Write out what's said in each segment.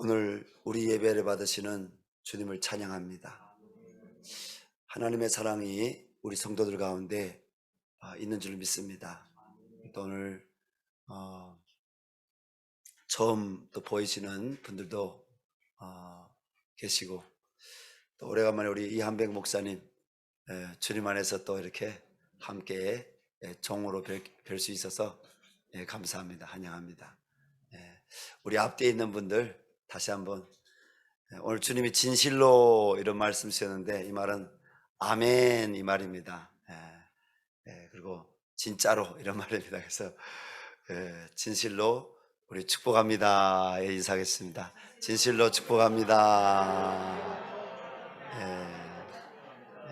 오늘 우리 예배를 받으시는 주님을 찬양합니다. 하나님의 사랑이 우리 성도들 가운데 있는 줄 믿습니다. 또 오늘 어, 처음 또 보이시는 분들도 계시고, 또 오래간만에 우리 이한백 목사님 주님 안에서 또 이렇게 함께 종으로 뵐 수 있어서 감사합니다. 환영합니다. 우리 앞뒤에 있는 분들 다시 한번, 오늘 주님이 진실로 이런 말씀 주셨는데 이 말은 아멘 이 말입니다. 그리고 진짜로 이런 말입니다. 그래서 진실로 우리 축복합니다. 인사하겠습니다. 진실로 축복합니다. 예,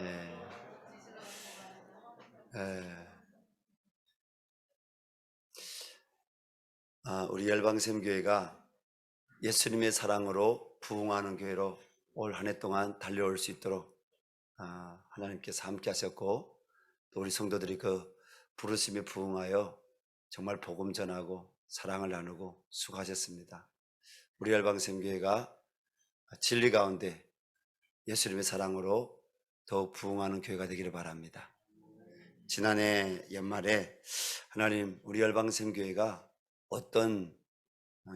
예, 예. 우리 열방샘교회가 예수님의 사랑으로 부흥하는 교회로 올 한 해 동안 달려올 수 있도록 하나님께서 함께 하셨고, 또 우리 성도들이 그 부르심에 부응하여 정말 복음 전하고 사랑을 나누고 수고하셨습니다. 우리 열방샘교회가 진리 가운데 예수님의 사랑으로 더욱 부응하는 교회가 되기를 바랍니다. 지난해 연말에 하나님, 우리 열방샘교회가 어떤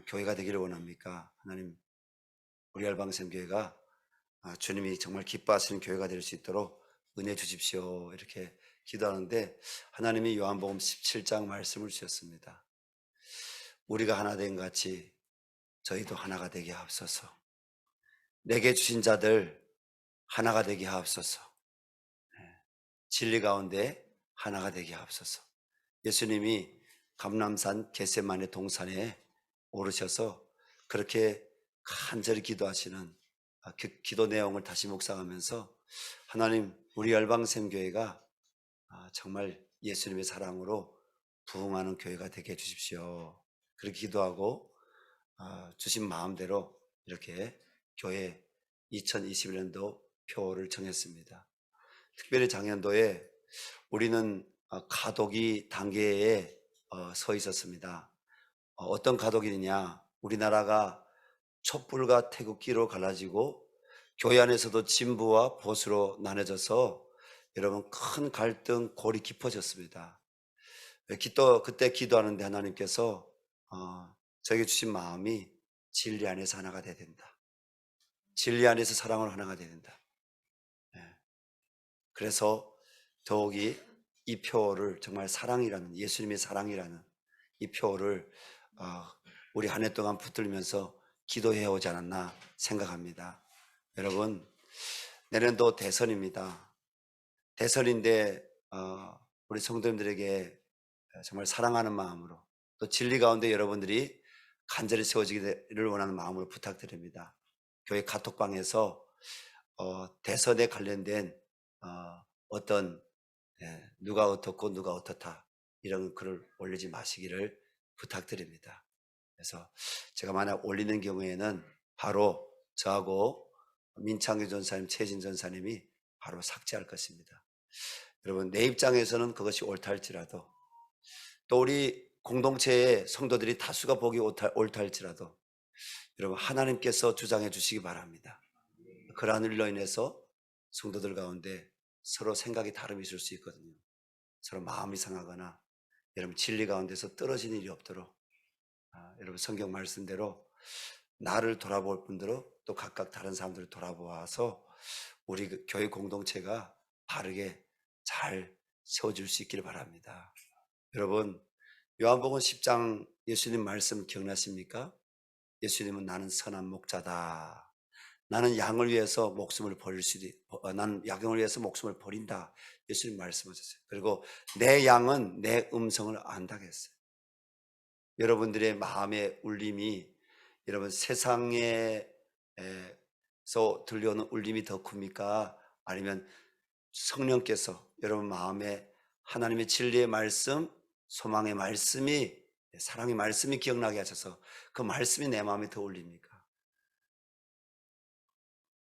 교회가 되기를 원합니까? 하나님, 우리 열방샘교회가 주님이 정말 기뻐하시는 교회가 될 수 있도록 은혜 주십시오, 이렇게 기도하는데 하나님이 요한복음 17장 말씀을 주셨습니다. 우리가 하나 된 같이 저희도 하나가 되게 하옵소서. 내게 주신 자들 하나가 되게 하옵소서. 진리 가운데 하나가 되게 하옵소서. 예수님이 감람산 겟세마네 동산에 오르셔서 그렇게 간절히 기도하시는 그 기도 내용을 다시 묵상하면서, 하나님, 우리 열방샘교회가 정말 예수님의 사랑으로 부흥하는 교회가 되게 해주십시오, 그렇게 기도하고 주신 마음대로 이렇게 교회 2021년도 표를 정했습니다. 특별히 작년도에 우리는 가독이 단계에 서 있었습니다. 어떤 가독이냐, 우리나라가 촛불과 태극기로 갈라지고 교회 안에서도 진보와 보수로 나눠져서 여러분 큰 갈등, 골이 깊어졌습니다. 그때 기도하는데 하나님께서 저에게 주신 마음이 진리 안에서 하나가 돼야 된다. 진리 안에서 사랑으로 하나가 돼야 된다. 그래서 더욱이 이 표를, 정말 사랑이라는, 예수님의 사랑이라는 이 표를 우리 한 해 동안 붙들면서 기도해 오지 않았나 생각합니다. 여러분, 내년도 대선입니다. 대선인데 우리 성도님들에게 정말 사랑하는 마음으로, 또 진리 가운데 여러분들이 간절히 세워지기를 원하는 마음으로 부탁드립니다. 교회 카톡방에서 대선에 관련된 어떤 누가 어떻고 누가 어떻다 이런 글을 올리지 마시기를 부탁드립니다. 그래서 제가 만약 올리는 경우에는 바로 저하고 민창규 전사님, 최진 전사님이 바로 삭제할 것입니다. 여러분, 내 입장에서는 그것이 옳다 할지라도, 또 우리 공동체의 성도들이 다수가 보기 옳다 할지라도 여러분, 하나님께서 주장해 주시기 바랍니다. 그러한 일로 인해서 성도들 가운데 서로 생각이 다름이 있을 수 있거든요. 서로 마음이 상하거나 여러분 진리 가운데서 떨어지는 일이 없도록 여러분 성경 말씀대로 나를 돌아볼 분들로 또 각각 다른 사람들을 돌아보아서 우리 교회 공동체가 바르게 잘 세워질 수 있기를 바랍니다. 여러분, 요한복음 10장 예수님 말씀 기억나십니까? 예수님은 나는 선한 목자다. 나는 양을 위해서 목숨을 버릴 수도, 나는 양을 위해서 목숨을 버린다. 예수님 말씀하셨어요. 그리고 내 양은 내 음성을 안다고 했어요. 여러분들의 마음의 울림이, 여러분 세상에서 들려오는 울림이 더 큽니까? 아니면 성령께서 여러분 마음에 하나님의 진리의 말씀, 소망의 말씀이, 사랑의 말씀이 기억나게 하셔서 그 말씀이 내 마음에 더 울립니까?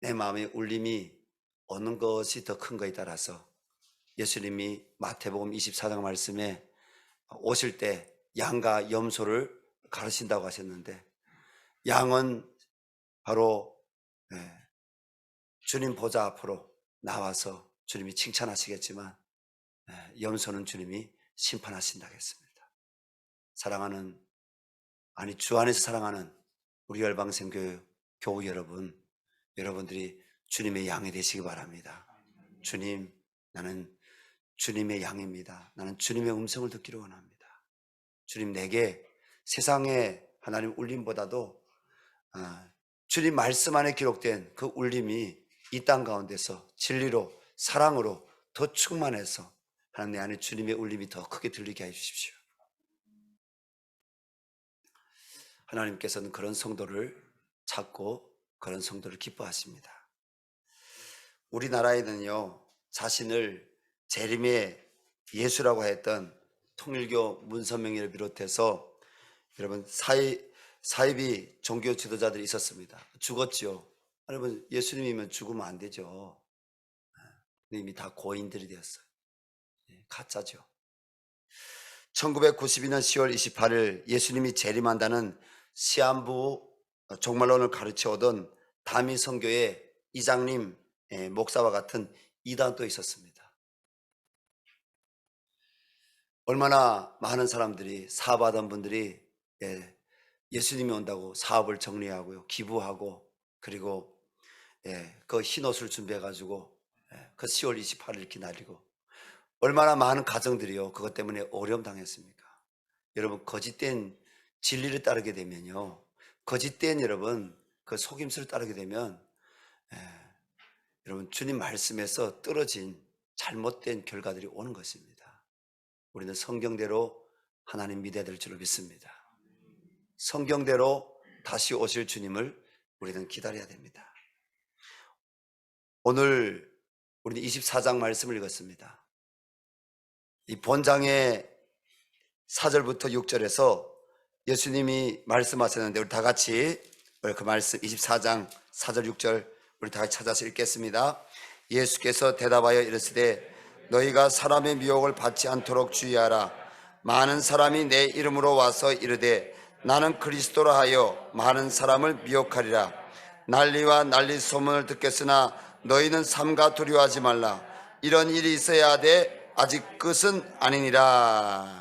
내 마음의 울림이 어느 것이 더 큰 거에 따라서 예수님이 마태복음 24장 말씀에 오실 때 양과 염소를 가르친다고 하셨는데, 양은 바로 주님 보좌 앞으로 나와서 주님이 칭찬하시겠지만 염소는 주님이 심판하신다고 했습니다. 사랑하는, 아니 주 안에서 사랑하는 우리 열방샘교회 교우 여러분, 여러분들이 주님의 양이 되시기 바랍니다. 주님, 나는 주님의 양입니다. 나는 주님의 음성을 듣기를 원합니다. 주님, 내게 세상의 하나님 울림보다도 주님 말씀 안에 기록된 그 울림이 이 땅 가운데서 진리로 사랑으로 더 충만해서 하나님 내 안에 주님의 울림이 더 크게 들리게 해주십시오. 하나님께서는 그런 성도를 찾고 그런 성도를 기뻐하십니다. 우리나라에는요, 자신을 재림의 예수라고 했던 통일교 문선명이를 비롯해서 여러분 사이비 종교 지도자들이 있었습니다. 죽었지요. 여러분, 예수님이면 죽으면 안 되죠. 이미 다 고인들이 되었어요. 가짜죠. 1992년 10월 28일 예수님이 재림한다는 시한부 종말론을 가르쳐 오던 다미 선교의 이장님 목사와 같은 이단도 있었습니다. 얼마나 많은 사람들이, 사업하던 분들이 예수님이 온다고 사업을 정리하고요, 기부하고, 그리고 그 흰옷을 준비해가지고 그 10월 28일 기다리고, 얼마나 많은 가정들이요 그것 때문에 어려움 당했습니까? 여러분, 거짓된 진리를 따르게 되면요, 거짓된 여러분 그 속임수를 따르게 되면 여러분 주님 말씀에서 떨어진 잘못된 결과들이 오는 것입니다. 우리는 성경대로 하나님 믿어야 될 줄을 믿습니다. 성경대로 다시 오실 주님을 우리는 기다려야 됩니다. 오늘 우리는 24장 말씀을 읽었습니다. 이 본장의 4절부터 6절에서 예수님이 말씀하셨는데, 우리 다 같이 그 말씀 24장 4절 6절 우리 다 같이 찾아서 읽겠습니다. 예수께서 대답하여 이르시되 너희가 사람의 미혹을 받지 않도록 주의하라. 많은 사람이 내 이름으로 와서 이르되 나는 그리스도라 하여 많은 사람을 미혹하리라. 난리와 난리 소문을 듣겠으나 너희는 삼가 두려워하지 말라. 이런 일이 있어야 하되 아직 끝은 아니니라.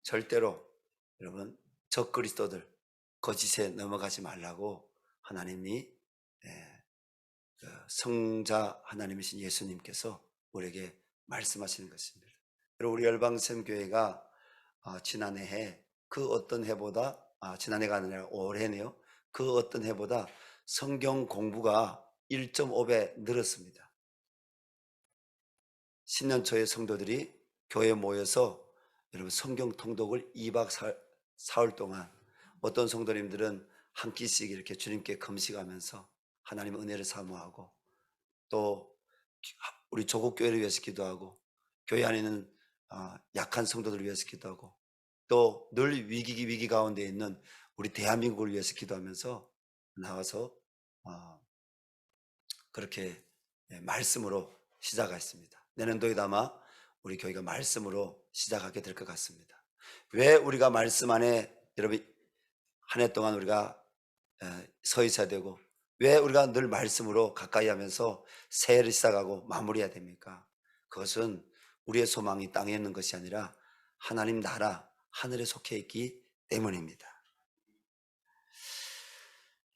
절대로 여러분 적그리스도들 거짓에 넘어가지 말라고 하나님이 성자 하나님이신 예수님께서 우리에게 말씀하시는 것입니다. 우리 열방샘교회가 지난해 그 어떤 해보다, 지난해가 아니라 올해네요, 그 어떤 해보다 성경 공부가 1.5배 늘었습니다. 신년 초에 성도들이 교회에 모여서 여러분 성경 통독을 2박 4일 동안, 어떤 성도님들은 한 끼씩 이렇게 주님께 금식하면서 하나님의 은혜를 사모하고, 또 우리 조국 교회를 위해서 기도하고, 교회 안에 있는 약한 성도들을 위해서 기도하고, 또 늘 위기 가운데 있는 우리 대한민국을 위해서 기도하면서 나와서 그렇게 말씀으로 시작했습니다. 내년도에도 아마 우리 교회가 말씀으로 시작하게 될 것 같습니다. 왜 우리가 말씀 안에 여러분 한 해 동안 우리가 서 있어야 되고, 왜 우리가 늘 말씀으로 가까이 하면서 새해를 시작하고 마무리해야 됩니까? 그것은 우리의 소망이 땅에 있는 것이 아니라 하나님 나라 하늘에 속해 있기 때문입니다.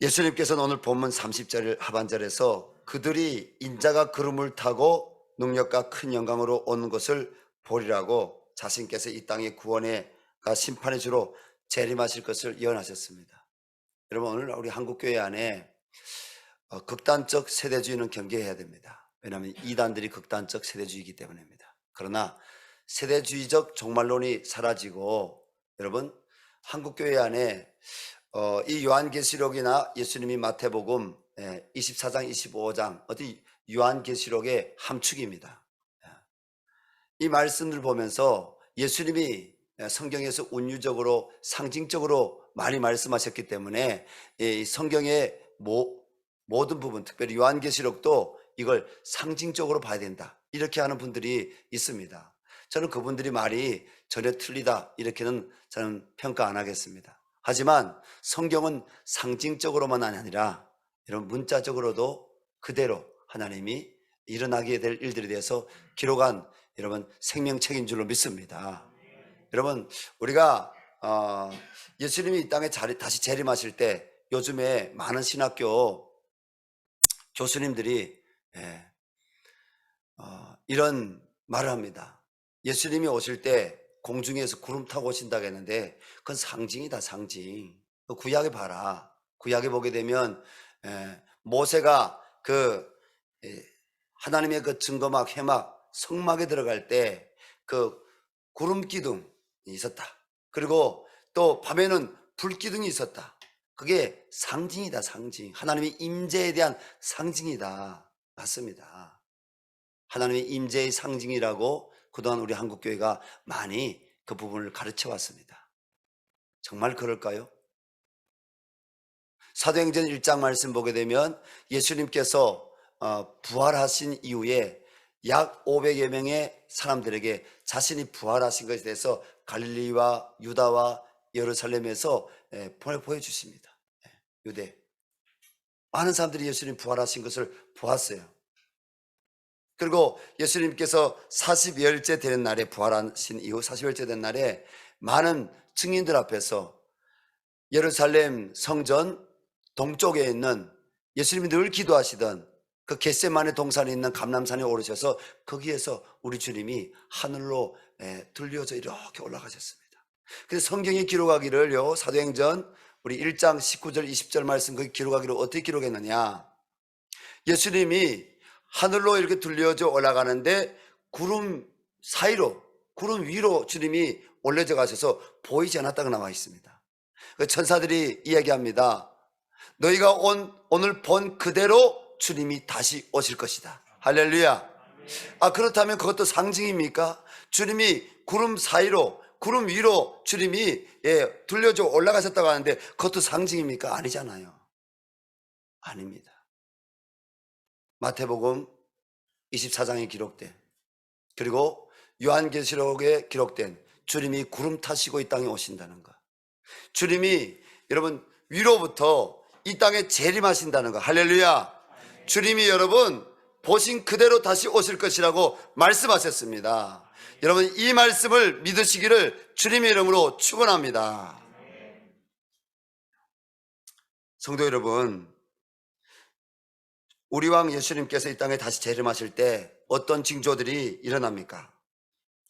예수님께서는 오늘 본문 30절 하반절에서 그들이 인자가 구름을 타고 능력과 큰 영광으로 오는 것을 보리라고 자신께서 이 땅의 구원의 심판의 주로 재림하실 것을 예언하셨습니다. 여러분, 오늘 우리 한국교회 안에 극단적 세대주의는 경계해야 됩니다. 왜냐하면 이단들이 극단적 세대주의이기 때문입니다. 그러나 세대주의적 종말론이 사라지고, 여러분 한국교회 안에 이 요한계시록이나 예수님이 마태복음 24장 25장 어디 요한계시록의 함축입니다. 이 말씀을 보면서 예수님이 성경에서 운유적으로 상징적으로 많이 말씀하셨기 때문에 이 성경의 모든 부분, 특별히 요한계시록도 이걸 상징적으로 봐야 된다, 이렇게 하는 분들이 있습니다. 저는 그분들이 말이 전혀 틀리다 이렇게는 저는 평가 안 하겠습니다. 하지만 성경은 상징적으로만 아니라 이런 문자적으로도 그대로 하나님이 일어나게 될 일들에 대해서 기록한 여러분 생명책인 줄로 믿습니다. 여러분 우리가 예수님이 이 땅에 다시 재림하실 때 요즘에 많은 신학교 교수님들이 이런 말을 합니다. 예수님이 오실 때 공중에서 구름 타고 오신다고 했는데 그건 상징이다, 상징. 구약에 봐라. 구약에 보게 되면 모세가 하나님의 그 증거막, 회막, 성막에 들어갈 때 그 구름 기둥이 있었다. 그리고 또 밤에는 불 기둥이 있었다. 그게 상징이다, 상징. 하나님의 임재에 대한 상징이다. 맞습니다. 하나님의 임재의 상징이라고 그동안 우리 한국교회가 많이 그 부분을 가르쳐 왔습니다. 정말 그럴까요? 사도행전 1장 말씀 보게 되면 예수님께서 부활하신 이후에 약 500여 명의 사람들에게 자신이 부활하신 것에 대해서 갈릴리와 유다와 예루살렘에서 보여주십니다. 유대 많은 사람들이 예수님 부활하신 것을 보았어요. 그리고 예수님께서 40여일째 되는 날에 부활하신 이후 40여일째 된 날에 많은 증인들 앞에서 예루살렘 성전 동쪽에 있는 예수님이 늘 기도하시던 그 겟세마네 동산에 있는 감람산에 오르셔서 거기에서 우리 주님이 하늘로 들려져 이렇게 올라가셨습니다. 그래서 성경이 기록하기를요, 사도행전 우리 1장 19절 20절 말씀 거기 기록하기를 어떻게 기록했느냐, 예수님이 하늘로 이렇게 들려져 올라가는데 구름 사이로, 구름 위로 주님이 올려져 가셔서 보이지 않았다고 나와 있습니다. 천사들이 이야기합니다. 너희가 오늘 본 그대로 주님이 다시 오실 것이다. 할렐루야. 그렇다면 그것도 상징입니까? 주님이 구름 사이로, 구름 위로 주님이 들려져 올라가셨다고 하는데 그것도 상징입니까? 아니잖아요. 아닙니다. 마태복음 24장에 기록된, 그리고 요한계시록에 기록된 주님이 구름 타시고 이 땅에 오신다는 것, 주님이 여러분 위로부터 이 땅에 재림하신다는 것, 할렐루야. 주님이 여러분 보신 그대로 다시 오실 것이라고 말씀하셨습니다. 여러분 이 말씀을 믿으시기를 주님의 이름으로 축원합니다. 성도 여러분, 우리 왕 예수님께서 이 땅에 다시 재림하실 때 어떤 징조들이 일어납니까?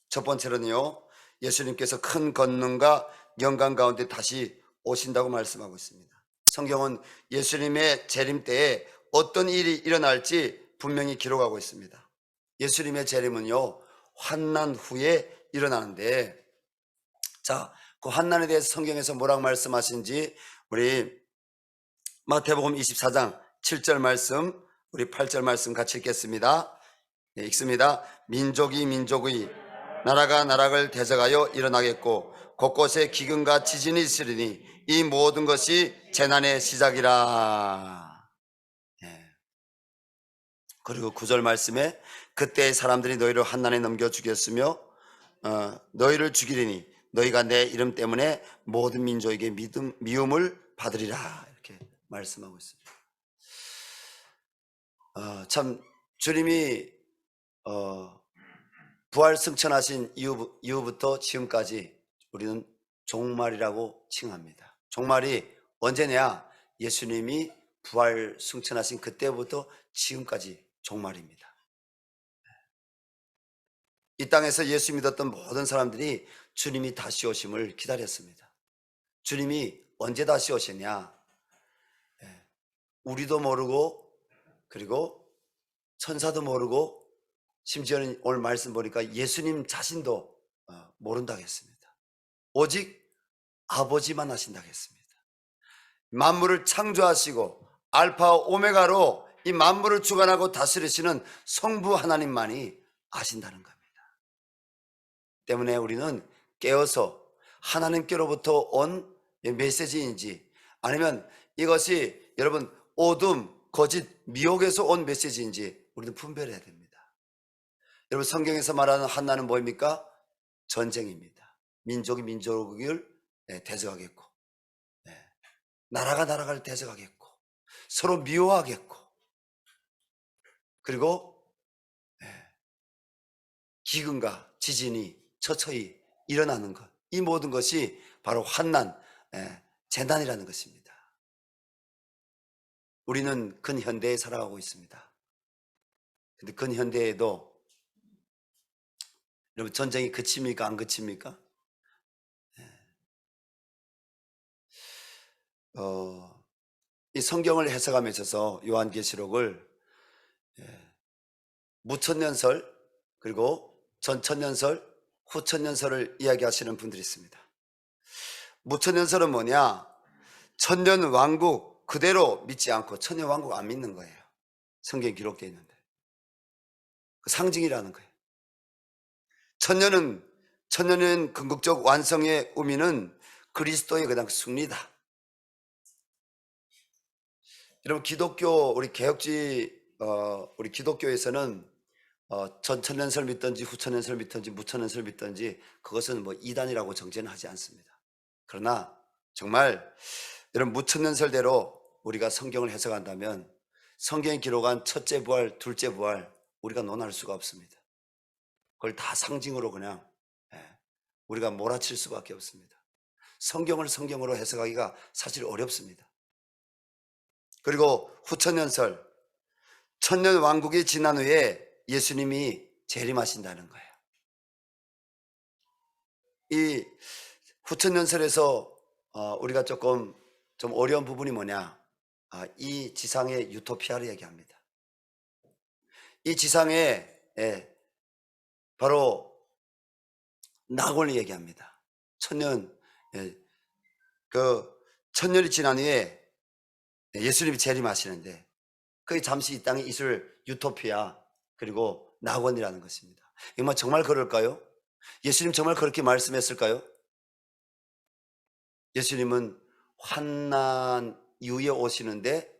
첫 번째로는요, 예수님께서 큰 권능과 영광 가운데 다시 오신다고 말씀하고 있습니다. 성경은 예수님의 재림 때에 어떤 일이 일어날지 분명히 기록하고 있습니다. 예수님의 재림은요, 환난 후에 일어나는데, 자, 그 환난에 대해서 성경에서 뭐라고 말씀하신지 우리 마태복음 24장 7절 말씀, 우리 8절 말씀 같이 읽겠습니다. 읽습니다. 민족이 민족의, 나라가 나라를 대적하여 일어나겠고 곳곳에 기근과 지진이 있으리니 이 모든 것이 재난의 시작이라. 그리고 9절 말씀에 그때 사람들이 너희를 환난에 넘겨 죽였으며 너희를 죽이리니 너희가 내 이름 때문에 모든 민족에게 미움을 받으리라. 이렇게 말씀하고 있습니다. 참 주님이 부활 승천하신 이후부터 지금까지 우리는 종말이라고 칭합니다. 종말이 언제냐? 예수님이 부활 승천하신 그때부터 지금까지 종말입니다. 이 땅에서 예수 믿었던 모든 사람들이 주님이 다시 오심을 기다렸습니다. 주님이 언제 다시 오시냐? 우리도 모르고, 그리고 천사도 모르고, 심지어는 오늘 말씀 보니까 예수님 자신도 모른다고 했습니다. 오직 아버지만 하신다고 했습니다. 만물을 창조하시고 알파 오메가로 이 만물을 주관하고 다스리시는 성부 하나님만이 아신다는 겁니다. 때문에 우리는 깨어서 하나님께로부터 온 메시지인지 아니면 이것이 여러분 어둠, 거짓, 미혹에서 온 메시지인지 우리는 분별해야 됩니다. 여러분 성경에서 말하는 환난은 뭐입니까? 전쟁입니다. 민족이 민족을 대적하겠고 나라가 나라를 대적하겠고 서로 미워하겠고 그리고 기근과 지진이 처처히 일어나는 것, 이 모든 것이 바로 환난, 재난이라는 것입니다. 우리는 근현대에 살아가고 있습니다. 근데 근현대에도 여러분 전쟁이 그칩니까? 안 그칩니까? 이 성경을 해석함에 있어서 요한계시록을 무천년설 그리고 전천년설, 후천년설을 이야기하시는 분들이 있습니다. 무천년설은 뭐냐? 천년 왕국 그대로 믿지 않고 천년 왕국 안 믿는 거예요. 성경에 기록되어 있는데 그 상징이라는 거예요. 천년은 궁극적 완성의 의미는 그리스도의 그냥 승리다. 여러분 기독교 우리 개혁지 우리 기독교에서는 전천년설 믿든지 후천년설 믿든지 무천년설 믿든지 그것은 뭐 이단이라고 정죄는 하지 않습니다. 그러나 정말 여러분 무천년설대로 우리가 성경을 해석한다면 성경에 기록한 첫째 부활, 둘째 부활 우리가 논할 수가 없습니다. 그걸 다 상징으로 그냥 우리가 몰아칠 수밖에 없습니다. 성경을 성경으로 해석하기가 사실 어렵습니다. 그리고 후천년설, 천년 왕국이 지난 후에 예수님이 재림하신다는 거예요. 이 후천년설에서 우리가 좀 어려운 부분이 뭐냐? 이 지상의 유토피아를 얘기합니다. 이 지상에 바로 낙원을 얘기합니다. 천년이 지난 후에 예수님이 재림하시는데 그게 잠시 이 땅에 있을 유토피아 그리고 낙원이라는 것입니다. 정말 그럴까요? 예수님 정말 그렇게 말씀했을까요? 예수님은 환난 이후에 오시는데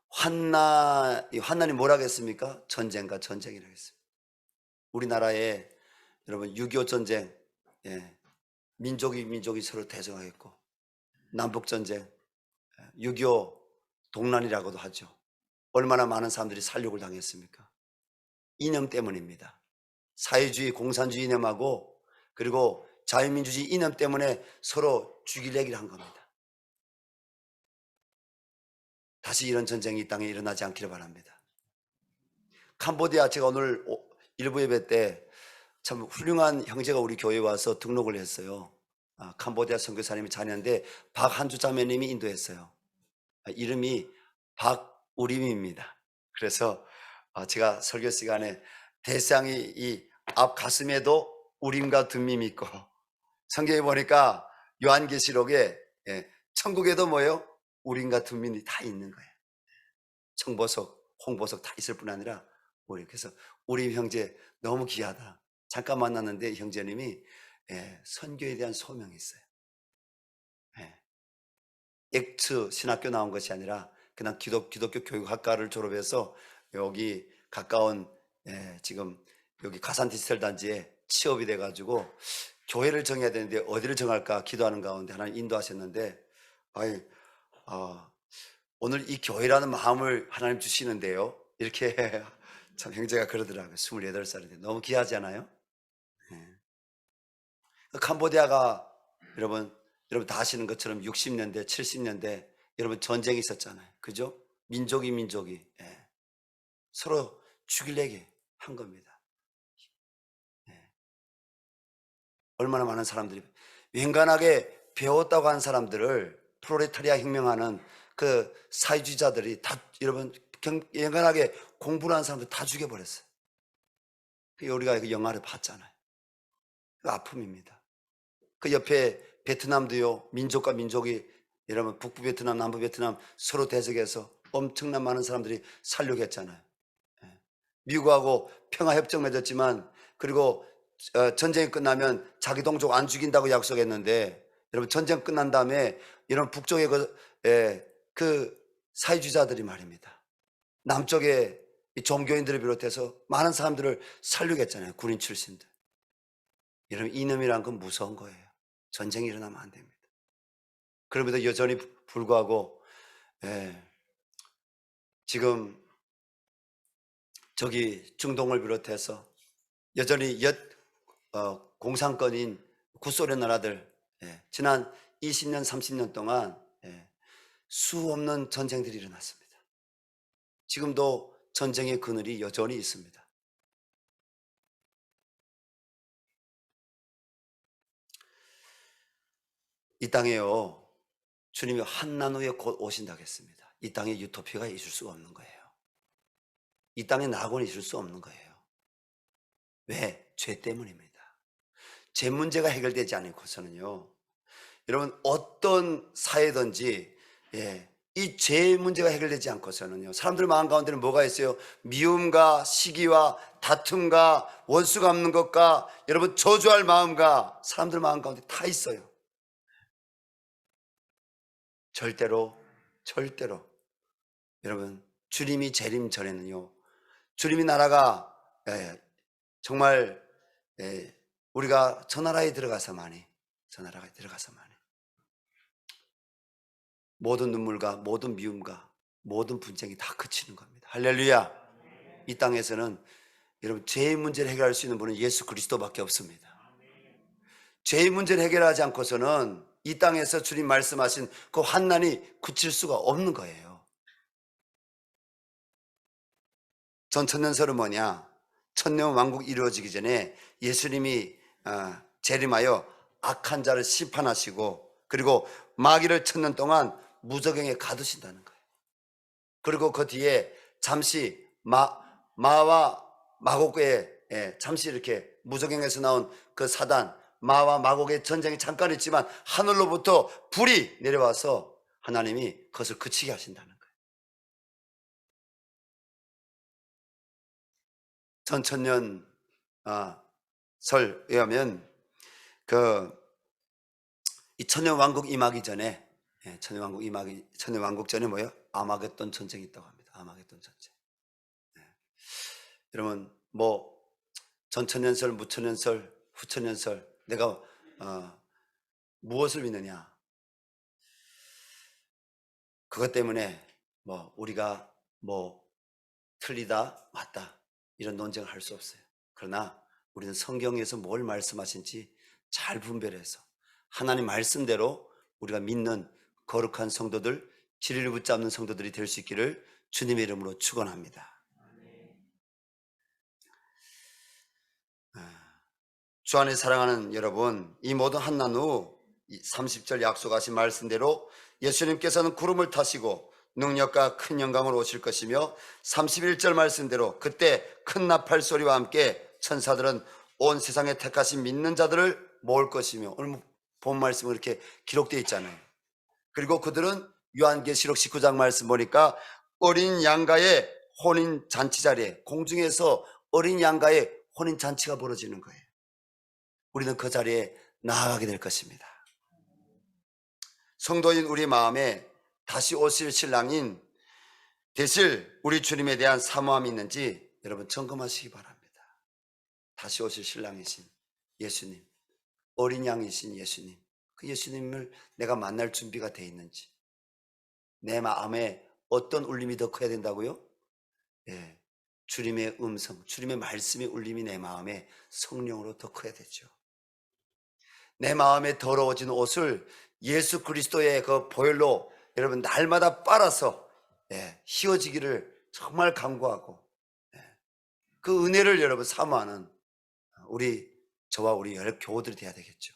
환난이 뭐라고 했습니까? 전쟁과 전쟁이라고 했습니다. 우리나라에 여러분 6.25 전쟁, 민족이 서로 대적하겠고 남북전쟁, 6.25 동란이라고도 하죠. 얼마나 많은 사람들이 살육을 당했습니까? 이념 때문입니다. 사회주의, 공산주의 이념하고 그리고 자유민주주의 이념 때문에 서로 죽일 얘기를 한 겁니다. 다시 이런 전쟁이 이 땅에 일어나지 않기를 바랍니다. 캄보디아 제가 오늘 일부 예배 때 참 훌륭한 형제가 우리 교회에 와서 등록을 했어요. 캄보디아 선교사님이 자녀인데 박한주 자매님이 인도했어요. 이름이 박우림입니다. 그래서 제가 설교 시간에 대상이 이 앞 가슴에도 우림과 듬밈이 있고 성경에 보니까 요한계시록에 천국에도 뭐예요? 우림과 듬밈이 다 있는 거예요. 청보석, 홍보석 다 있을 뿐 아니라 그래서 우림 형제 너무 귀하다. 잠깐 만났는데 형제님이 선교에 대한 소명이 있어요. 엑츠 신학교 나온 것이 아니라 그냥 기독교 교육학과를 졸업해서 여기 가까운 지금 여기 가산 디지털 단지에 취업이 돼가지고 교회를 정해야 되는데 어디를 정할까 기도하는 가운데 하나님 인도하셨는데 오늘 이 교회라는 마음을 하나님 주시는데요. 이렇게 참 형제가 그러더라고요. 28살인데 너무 귀하지 않아요? 캄보디아가 여러분 다 아시는 것처럼 60년대, 70년대 여러분 전쟁이 있었잖아요. 그죠? 민족이 서로 죽이려게 한 겁니다. 얼마나 많은 사람들이 웬간하게 배웠다고 하는 사람들을 프롤레타리아 혁명하는 그 사회주의자들이 다 여러분 웬간하게 공부를 하는 사람들 다 죽여버렸어요. 우리가 그 영화를 봤잖아요. 그 아픔입니다. 그 옆에 베트남도요. 민족과 민족이 여러분 북부 베트남, 남부 베트남 서로 대적해서 엄청난 많은 사람들이 살려했잖아요. 미국하고 평화협정 맺었지만 그리고 전쟁이 끝나면 자기 동족 안 죽인다고 약속했는데 여러분 전쟁 끝난 다음에 이런 북쪽의 그 사회주의자들이 말입니다. 남쪽의 종교인들을 비롯해서 많은 사람들을 살려했잖아요. 군인 출신들. 여러분 이념이란 건 무서운 거예요. 전쟁이 일어나면 안 됩니다. 그럼에도 여전히 불구하고 예, 지금 저기 중동을 비롯해서 여전히 옛 공산권인 구소련 나라들 지난 20년, 30년 동안 수 없는 전쟁들이 일어났습니다. 지금도 전쟁의 그늘이 여전히 있습니다. 이 땅에요, 주님이 한난 후에 곧 오신다고 했습니다. 이 땅에 유토피아가 있을 수가 없는 거예요. 이 땅에 낙원이 있을 수 없는 거예요. 왜? 죄 때문입니다. 죄 문제가 해결되지 않고서는요, 여러분 어떤 사회든지 이 죄 문제가 해결되지 않고서는요, 사람들 마음 가운데는 뭐가 있어요? 미움과 시기와 다툼과 원수 갚는 것과 여러분 저주할 마음과 사람들 마음 가운데 다 있어요. 절대로 여러분 주님이 재림 전에는요, 주님이 나라가 정말 우리가 저 나라에 들어가서만이 모든 눈물과 모든 미움과 모든 분쟁이 다 그치는 겁니다. 할렐루야. 이 땅에서는 여러분 죄의 문제를 해결할 수 있는 분은 예수 그리스도밖에 없습니다. 죄의 문제를 해결하지 않고서는 이 땅에서 주님 말씀하신 그 환난이 그칠 수가 없는 거예요. 전 천년설은 뭐냐? 천년 왕국 이루어지기 전에 예수님이 재림하여 악한 자를 심판하시고 그리고 마귀를 천년 동안 무저갱에 가두신다는 거예요. 그리고 그 뒤에 잠시 마와 마곡의 잠시 이렇게 무저갱에서 나온 그 사단 마와 마곡의 전쟁이 잠깐 있지만 하늘로부터 불이 내려와서 하나님이 그것을 그치게 하신다는 거예요. 전천년 설에 의하면 이 천년 왕국 임하기 전에 천년 왕국 전에 뭐예요? 아마겟돈 전쟁이 있다고 합니다. 아마겟돈 전쟁. 여러분 뭐 전천년설, 무천년설, 후천년설 내가 무엇을 믿느냐? 그것 때문에 뭐 우리가 뭐 틀리다 맞다 이런 논쟁을 할 수 없어요. 그러나 우리는 성경에서 뭘 말씀하신지 잘 분별해서 하나님 말씀대로 우리가 믿는 거룩한 성도들, 진리를 붙잡는 성도들이 될 수 있기를 주님의 이름으로 축원합니다. 주 안에 사랑하는 여러분, 이 모든 한난 후 30절 약속하신 말씀대로 예수님께서는 구름을 타시고 능력과 큰 영광으로 오실 것이며 31절 말씀대로 그때 큰 나팔 소리와 함께 천사들은 온 세상에 택하신 믿는 자들을 모을 것이며 오늘 본 말씀은 이렇게 기록되어 있잖아요. 그리고 그들은 요한계시록 19장 말씀 보니까 어린 양가의 혼인 잔치 자리에 공중에서 어린 양가의 혼인 잔치가 벌어지는 거예요. 우리는 그 자리에 나아가게 될 것입니다. 성도인 우리 마음에 다시 오실 신랑인 되실 우리 주님에 대한 사모함이 있는지 여러분 점검하시기 바랍니다. 다시 오실 신랑이신 예수님, 어린 양이신 예수님, 그 예수님을 내가 만날 준비가 돼 있는지, 내 마음에 어떤 울림이 더 커야 된다고요? 주님의 음성, 주님의 말씀의 울림이 내 마음에 성령으로 더 커야 되죠. 내 마음에 더러워진 옷을 예수 그리스도의 그 보혈로 여러분 날마다 빨아서 휘어지기를 정말 간구하고 그 은혜를 여러분 사모하는 저와 우리 교우들이 돼야 되겠죠.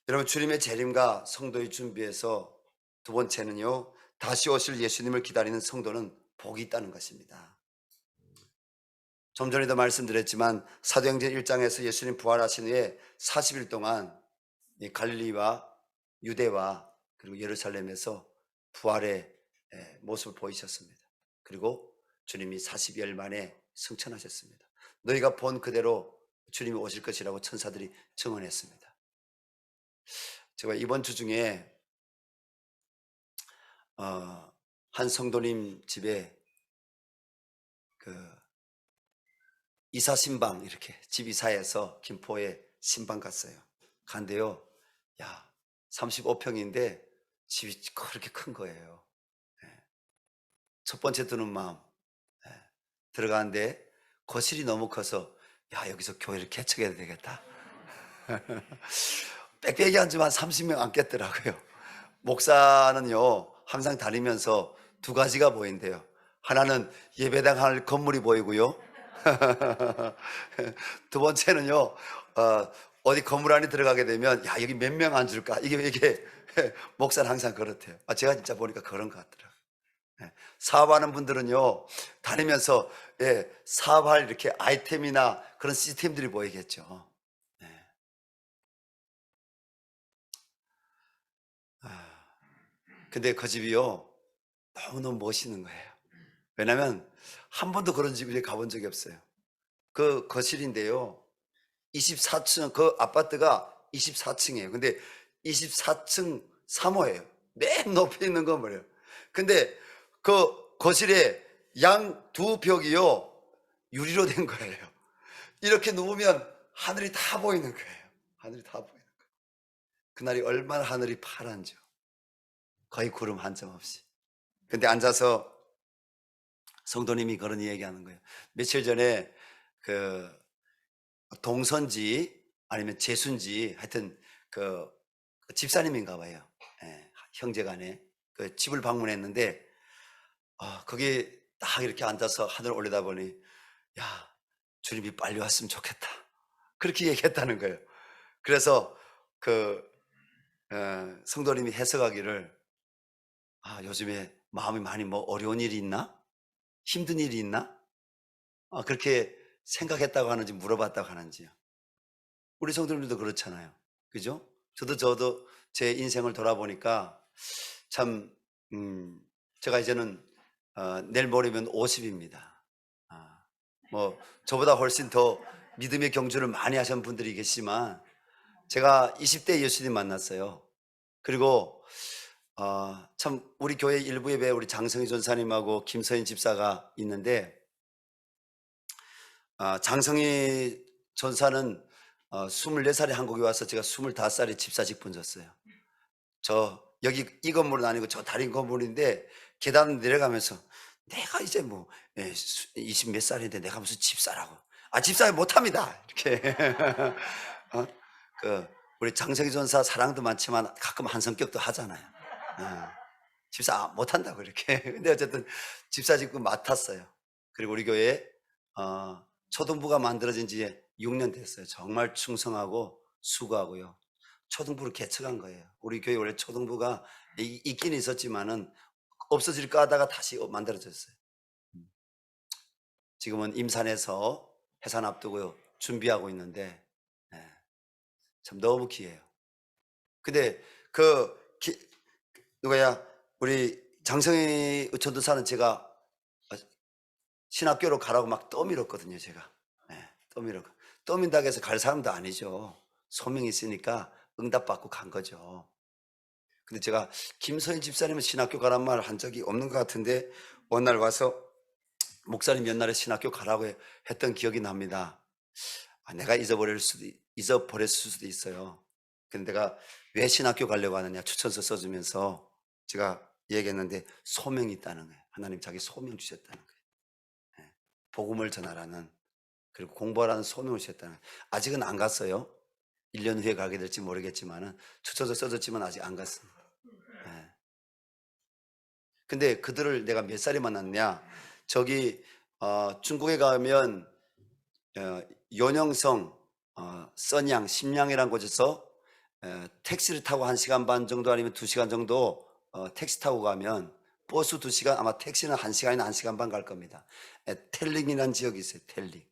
여러분 주님의 재림과 성도의 준비에서 두 번째는요, 다시 오실 예수님을 기다리는 성도는 복이 있다는 것입니다. 좀 전에도 말씀드렸지만 사도행전 1장에서 예수님 부활하신 후에 40일 동안 갈릴리와 유대와 그리고 예루살렘에서 부활의 모습을 보이셨습니다. 그리고 주님이 40일 만에 승천하셨습니다. 너희가 본 그대로 주님이 오실 것이라고 천사들이 증언했습니다. 제가 이번 주 중에 한 성도님 집에 이사 신방 이렇게 집 이사해서 김포에 신방 갔어요. 간데요, 야 35평인데 집이 그렇게 큰 거예요. 예. 첫 번째 드는 마음. 예. 들어가는데 거실이 너무 커서 야, 여기서 교회를 개척해야 되겠다. 빽빽이 앉으면 한 30명 앉겠더라고요. 목사는요, 항상 다니면서 두 가지가 보인대요. 하나는 예배당 할 건물이 보이고요. 두 번째는요, 어디 건물 안에 들어가게 되면, 야, 여기 몇 명 앉을까? 이게, 목사는 항상 그렇대요. 제가 진짜 보니까 그런 것 같더라고요. 예, 사업하는 분들은요, 다니면서, 예, 사업할 이렇게 아이템이나 그런 시스템들이 보이겠죠. 예. 아, 근데 그 집이요, 너무너무 멋있는 거예요. 왜냐면, 한 번도 그런 집에 가본 적이 없어요. 그 거실인데요, 24층, 그 아파트가 24층이에요. 근데 24층 3호예요. 맨 높이 있는 건물이에요. 근데 그 거실에 양 두 벽이요, 유리로 된 거예요. 이렇게 누우면 하늘이 다 보이는 거예요. 하늘이 다 보이는 거예요. 그날이 얼마나 하늘이 파란지요. 거의 구름 한 점 없이. 근데 앉아서 성도님이 그런 이야기하는 거예요. 며칠 전에 그 동선지 아니면 재순지 하여튼 그 집사님인가 봐요. 예, 형제간에 그 집을 방문했는데 거기 딱 이렇게 앉아서 하늘 올리다 보니 야, 주님이 빨리 왔으면 좋겠다. 그렇게 얘기했다는 거예요. 그래서 그 성도님이 해석하기를 요즘에 마음이 많이 뭐 어려운 일이 있나? 힘든 일이 있나? 그렇게 생각했다고 하는지 물어봤다고 하는지요. 우리 성도님들도 그렇잖아요. 그죠? 저도 제 인생을 돌아보니까 참, 음, 제가 이제는, 내일 모레면 50입니다. 뭐, 저보다 훨씬 더 믿음의 경주를 많이 하신 분들이 계시지만, 제가 20대 예수님 만났어요. 그리고, 참, 우리 교회 일부 예배 우리 장성희 전사님하고 김서인 집사가 있는데, 장성희 전사는 24살에 한국에 와서 제가 25살에 집사직 분졌어요. 저 여기 이 건물은 아니고 저 다른 건물인데 계단 내려가면서 내가 이제 뭐 20 몇 살인데 내가 무슨 집사라고. 집사 못합니다. 이렇게. 어? 그 우리 장성희 전사 사랑도 많지만 가끔 한 성격도 하잖아요. 어, 집사 못한다고 이렇게. 근데 어쨌든 집사직도 맡았어요. 그리고 우리 교회 초등부가 만들어진 지 6년 됐어요. 정말 충성하고 수고하고요. 초등부를 개척한 거예요. 우리 교회 원래 초등부가 있긴 있었지만은 없어질까 하다가 다시 만들어졌어요. 지금은 임산해서 해산 앞두고 준비하고 있는데 참 너무 귀해요. 근데 누가야 우리 장성희 전도사는 제가 신학교로 가라고 막 떠밀었거든요, 제가. 떠밀어. 떠민다고 해서 갈 사람도 아니죠. 소명이 있으니까 응답받고 간 거죠. 근데 제가 김서인 집사님은 신학교 가란 말 한 적이 없는 것 같은데 어느 날 와서 목사님 옛날에 신학교 가라고 했던 기억이 납니다. 내가 잊어버렸을 수도 있어요. 근데 내가 왜 신학교 가려고 하느냐 추천서 써주면서 제가 얘기했는데 소명이 있다는 거예요. 하나님 자기 소명 주셨다는 거예요. 복음을 전하라는, 그리고 공부하라는 소명을 주셨다는 거예요. 아직은 안 갔어요. 1년 후에 가게 될지 모르겠지만은 추천서 써줬지만 아직 안 갔습니다. 근데 그들을 내가 몇 살에 만났냐? 저기 중국에 가면 연영성, 써냥, 심양이라는 곳에서 택시를 타고 1시간 반 정도 아니면 2시간 정도 택시 타고 가면 버스 2시간, 아마 택시는 1시간이나 1시간 반 갈 겁니다. 텔링이라는 지역이 있어요. 텔링.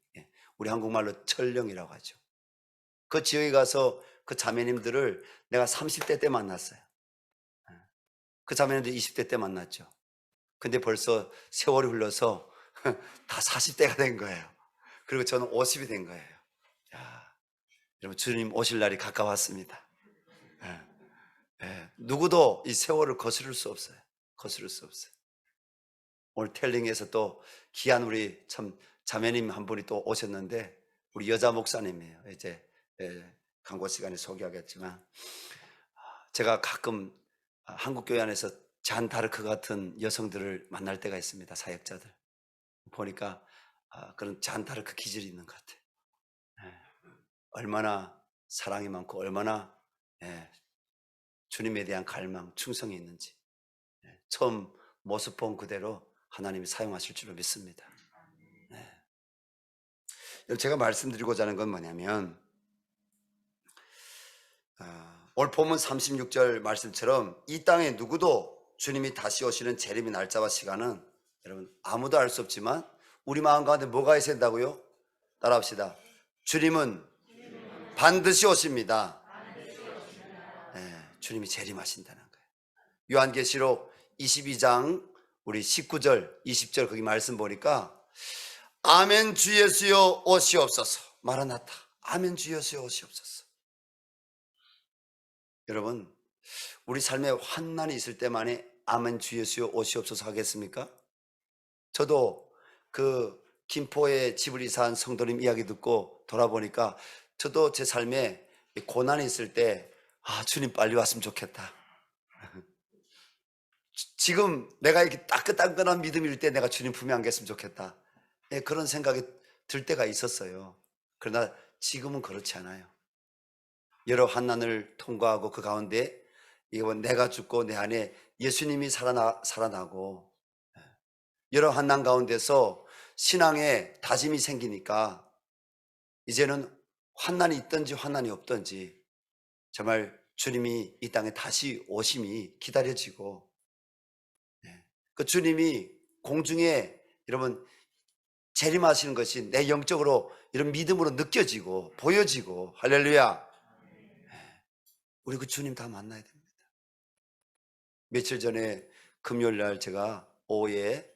우리 한국말로 철령이라고 하죠. 그 지역에 가서 그 자매님들을 내가 30대 때 만났어요. 그 자매님들 20대 때 만났죠. 근데 벌써 세월이 흘러서 다 40대가 된 거예요. 그리고 저는 50이 된 거예요. 야, 여러분 주님 오실 날이 가까웠습니다. 예, 누구도 이 세월을 거스를 수 없어요. 거스를 수 없어요. 오늘 텔링에서 또 귀한 우리 참 자매님 한 분이 또 오셨는데 우리 여자 목사님이에요. 이제 광고 시간에 소개하겠지만 제가 가끔 한국교회 안에서 잔다르크 같은 여성들을 만날 때가 있습니다. 사역자들 보니까 그런 잔다르크 기질이 있는 것 같아요. 예. 얼마나 사랑이 많고 얼마나 예, 주님에 대한 갈망, 충성이 있는지 처음 모습 본 그대로 하나님이 사용하실 줄로 믿습니다. 제가 말씀드리고자 하는 건 뭐냐면 오늘 본문 36절 말씀처럼 이 땅에 누구도 주님이 다시 오시는 재림의 날짜와 시간은 여러분 아무도 알 수 없지만 우리 마음 가운데 뭐가 있어야 된다고요? 따라합시다. 주님은 반드시 오십니다. 주님이 재림하신다는 거예요. 요한계시록 22장 우리 19절 20절 거기 말씀 보니까 아멘 주 예수여 오시옵소서. 마라나타. 아멘 주 예수여 오시옵소서. 여러분 우리 삶에 환난이 있을 때만에 아멘 주 예수여 오시옵소서 하겠습니까? 저도 그 김포에 집을 이사한 성도님 이야기 듣고 돌아보니까 저도 제 삶에 고난이 있을 때 주님 빨리 왔으면 좋겠다. 지금 내가 이렇게 따끈따끈한 믿음일 때 내가 주님 품에 안겼으면 좋겠다. 그런 생각이 들 때가 있었어요. 그러나 지금은 그렇지 않아요. 여러 환난을 통과하고 그 가운데 이건 내가 죽고 내 안에 예수님이 살아나고 여러 환난 가운데서 신앙에 다짐이 생기니까 이제는 환난이 있든지 환난이 없든지 정말 주님이 이 땅에 다시 오심이 기다려지고 그 주님이 공중에 여러분 재림하시는 것이 내 영적으로 이런 믿음으로 느껴지고 보여지고 할렐루야. 우리 그 주님 다 만나야 됩니다. 며칠 전에 금요일 날 제가 오후에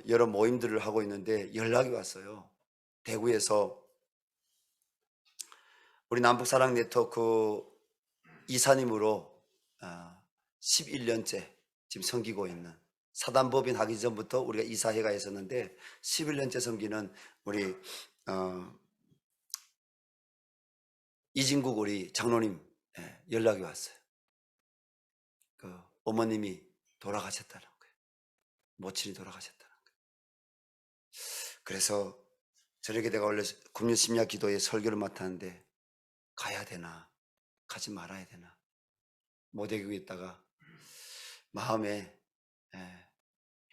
여러 모임들을 하고 있는데 연락이 왔어요. 대구에서 우리 남북사랑 네트워크 이사님으로 11년째 지금 섬기고 있는 사단법인 하기 전부터 우리가 이사회가 있었는데 11년째 섬기는 우리 이진국 우리 장로님 연락이 왔어요. 그 어머님이 돌아가셨다는 거예요. 모친이 돌아가셨다는 거예요. 그래서 저녁에 내가 원래 금요 심야 기도에 설교를 맡았는데 가야 되나 가지 말아야 되나 못 이기고 있다가 마음에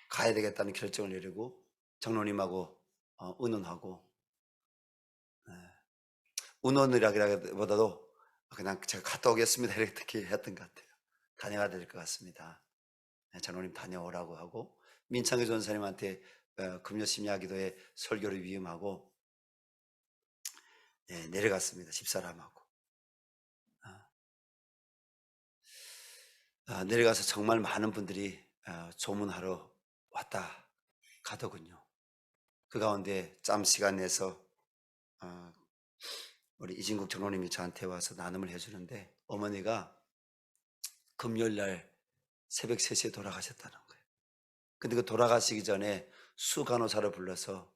가야 되겠다는 결정을 내리고 장로님하고 의논하고 의논이라기보다도 그냥 제가 갔다 오겠습니다 이렇게 했던 것 같아요. 다녀야 될 것 같습니다. 장로님 다녀오라고 하고 민창규 전사님한테 금요 심야 기도에 설교를 위임하고 내려갔습니다. 집사람하고 내려가서 정말 많은 분들이 조문하러 왔다 가더군요. 그 가운데 짬 시간 내서 우리 이진국 장로님이 저한테 와서 나눔을 해주는데 어머니가 금요일 날 새벽 3시에 돌아가셨다는 거예요. 근데 그 돌아가시기 전에 수간호사를 불러서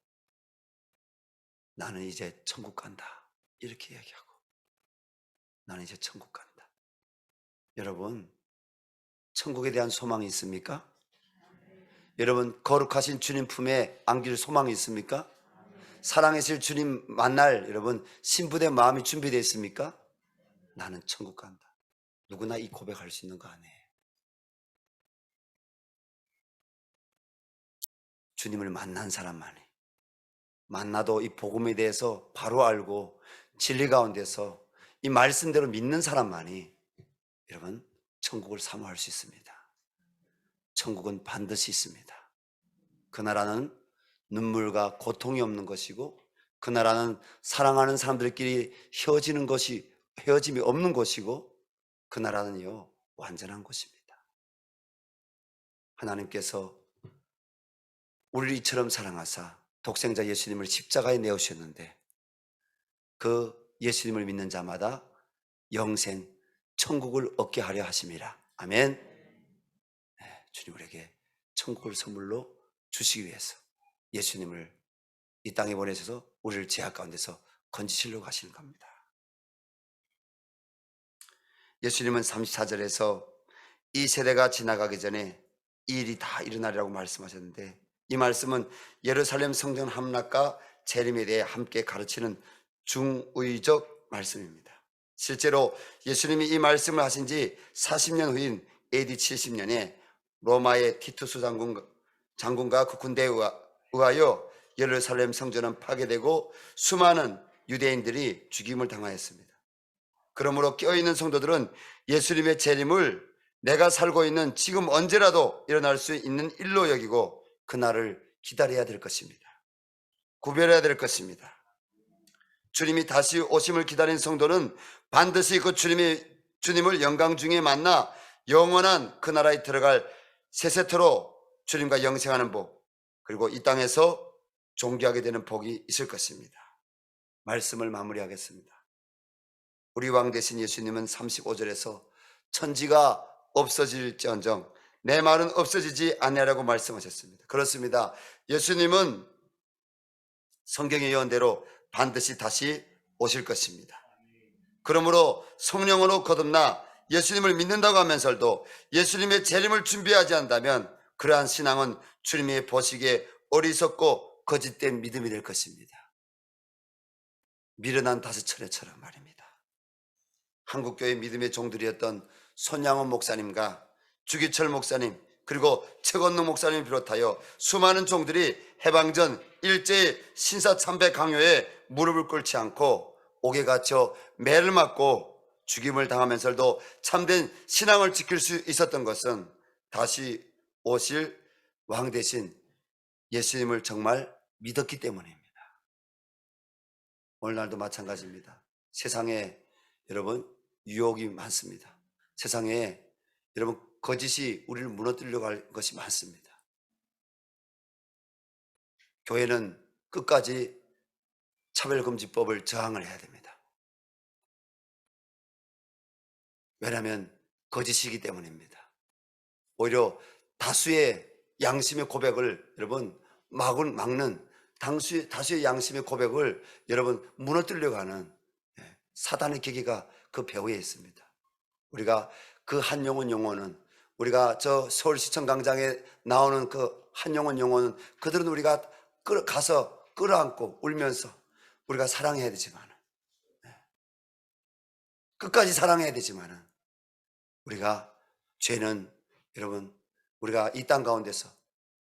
나는 이제 천국 간다 이렇게 이야기하고 나는 이제 천국 간다. 여러분 천국에 대한 소망이 있습니까? 여러분 거룩하신 주님 품에 안길 소망이 있습니까? 사랑하실 주님 만날 여러분 신부된 마음이 준비되어 있습니까? 나는 천국 간다. 누구나 이 고백할 수 있는 거 아니에요. 주님을 만난 사람만이 만나도 이 복음에 대해서 바로 알고 진리 가운데서 이 말씀대로 믿는 사람만이 여러분 천국을 사모할 수 있습니다. 천국은 반드시 있습니다. 그 나라는 눈물과 고통이 없는 것이고 그 나라는 사랑하는 사람들끼리 헤어짐이 없는 것이고 그 나라는요 완전한 곳입니다. 하나님께서 우리를 이처럼 사랑하사 독생자 예수님을 십자가에 내오셨는데 그 예수님을 믿는 자마다 영생 천국을 얻게 하려 하심이라. 아멘. 주님 우리에게 천국을 선물로 주시기 위해서 예수님을 이 땅에 보내셔서 우리를 죄악 가운데서 건지시려고 하시는 겁니다. 예수님은 34절에서 이 세대가 지나가기 전에 이 일이 다 일어나리라고 말씀하셨는데, 이 말씀은 예루살렘 성전 함락과 재림에 대해 함께 가르치는 중의적 말씀입니다. 실제로 예수님이 이 말씀을 하신 지 40년 후인 AD 70년에 로마의 티투스 장군과 그 군대에 의하여 예루살렘 성전은 파괴되고 수많은 유대인들이 죽임을 당하였습니다. 그러므로 깨어있는 성도들은 예수님의 재림을 내가 살고 있는 지금 언제라도 일어날 수 있는 일로 여기고 그날을 기다려야 될 것입니다. 구별해야 될 것입니다. 주님이 다시 오심을 기다린 성도는 반드시 그 주님을 영광 중에 만나 영원한 그 나라에 들어갈 세세토록 주님과 영생하는 복, 그리고 이 땅에서 존귀하게 되는 복이 있을 것입니다. 말씀을 마무리하겠습니다. 우리 왕 되신 예수님은 35절에서 천지가 없어질지언정 내 말은 없어지지 아니하라고 말씀하셨습니다. 그렇습니다. 예수님은 성경의 예언대로 반드시 다시 오실 것입니다. 그러므로 성령으로 거듭나 예수님을 믿는다고 하면서도 예수님의 재림을 준비하지 않는다면 그러한 신앙은 주님이 보시기에 어리석고 거짓된 믿음이 될 것입니다. 미련한 다섯처럼 말입니다. 한국교회 믿음의 종들이었던 손양원 목사님과 주기철 목사님, 그리고 최건능 목사님을 비롯하여 수많은 종들이 해방전 일제의 신사참배 강요에 무릎을 꿇지 않고 옥에 갇혀 매를 맞고 죽임을 당하면서도 참된 신앙을 지킬 수 있었던 것은 다시 오실 왕 대신 예수님을 정말 믿었기 때문입니다. 오늘날도 마찬가지입니다. 세상에 여러분 유혹이 많습니다. 세상에 여러분 거짓이 우리를 무너뜨리려고 할 것이 많습니다. 교회는 끝까지 차별금지법을 저항을 해야 됩니다. 왜냐하면 거짓이기 때문입니다. 오히려 다수의 양심의 고백을 여러분 막는 다수의 양심의 고백을 여러분 무너뜨리려고 하는 사단의 계기가 그 배후에 있습니다. 우리가 그 한영원 용어는, 우리가 저 서울시청 광장에 나오는 그 한영원 용어는 그들은 우리가 가서 끌어안고 울면서 우리가 사랑해야 되지만, 끝까지 사랑해야 되지만, 우리가 죄는 여러분 우리가 이 땅 가운데서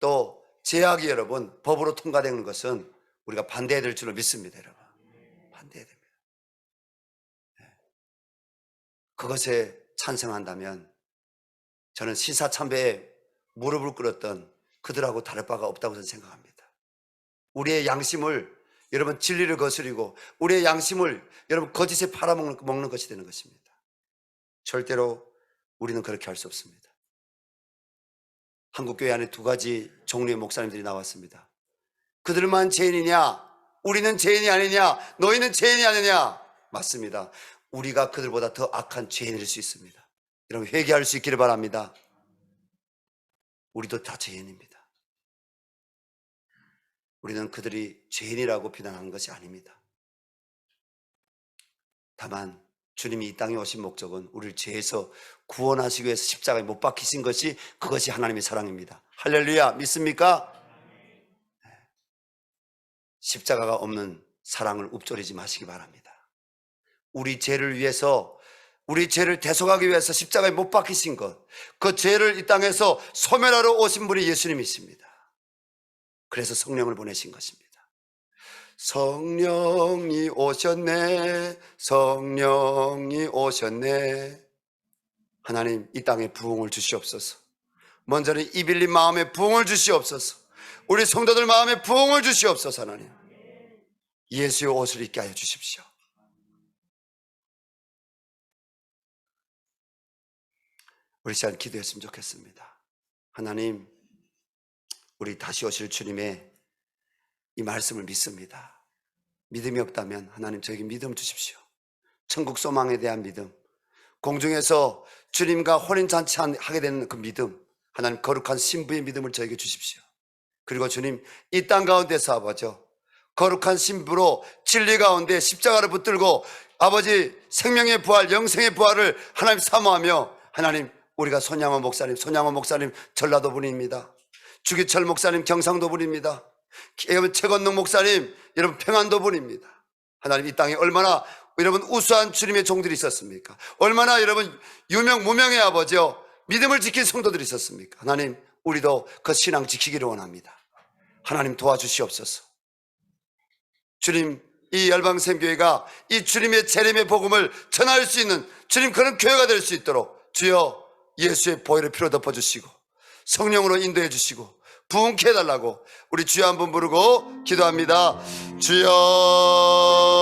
또 죄악이 여러분 법으로 통과되는 것은 우리가 반대해야 될 줄로 믿습니다. 여러분 반대해야 됩니다. 그것에 찬성한다면 저는 신사참배에 무릎을 꿇었던 그들하고 다를 바가 없다고 저는 생각합니다. 우리의 양심을 여러분 진리를 거스리고 우리의 양심을 여러분 거짓에 팔아먹는 것이 되는 것입니다. 절대로 우리는 그렇게 할 수 없습니다. 한국교회 안에 두 가지 종류의 목사님들이 나왔습니다. 그들만 죄인이냐? 우리는 죄인이 아니냐? 너희는 죄인이 아니냐? 맞습니다. 우리가 그들보다 더 악한 죄인일 수 있습니다. 여러분 회개할 수 있기를 바랍니다. 우리도 다 죄인입니다. 우리는 그들이 죄인이라고 비난하는 것이 아닙니다. 다만 주님이 이 땅에 오신 목적은 우리를 죄에서 구원하시기 위해서 십자가에 못 박히신 것이, 그것이 하나님의 사랑입니다. 할렐루야, 믿습니까? 십자가가 없는 사랑을 읊조리지 마시기 바랍니다. 우리 죄를 위해서, 우리 죄를 대속하기 위해서 십자가에 못 박히신 것, 그 죄를 이 땅에서 소멸하러 오신 분이 예수님이십니다. 그래서 성령을 보내신 것입니다. 성령이 오셨네, 성령이 오셨네. 하나님 이 땅에 부흥을 주시옵소서. 먼저는 이 빌린 마음에 부흥을 주시옵소서. 우리 성도들 마음에 부흥을 주시옵소서. 하나님 예수의 옷을 입게 하여 주십시오. 우리 시간 기도했으면 좋겠습니다. 하나님, 우리 다시 오실 주님의 이 말씀을 믿습니다. 믿음이 없다면 하나님 저에게 믿음 주십시오. 천국 소망에 대한 믿음, 공중에서 주님과 혼인잔치 하게 되는 그 믿음, 하나님 거룩한 신부의 믿음을 저에게 주십시오. 그리고 주님 이 땅 가운데서 아버지 거룩한 신부로 진리 가운데 십자가를 붙들고 아버지 생명의 부활, 영생의 부활을 하나님 사모하며, 하나님 우리가 손양원 목사님 전라도 분입니다. 주기철 목사님 경상도 분입니다. 여러분 최건능 목사님 여러분 평안도 분입니다. 하나님 이 땅에 얼마나 여러분 우수한 주님의 종들이 있었습니까? 얼마나 여러분 유명 무명의 아버지요 믿음을 지킨 성도들이 있었습니까? 하나님 우리도 그 신앙 지키기를 원합니다. 하나님 도와주시옵소서. 주님 이 열방샘교회가 이 주님의 재림의 복음을 전할 수 있는 주님 그런 교회가 될 수 있도록 주여 예수의 보혈의 피로 덮어주시고 성령으로 인도해 주시고 부흥케 해달라고 우리 주여 한번 부르고 기도합니다. 주여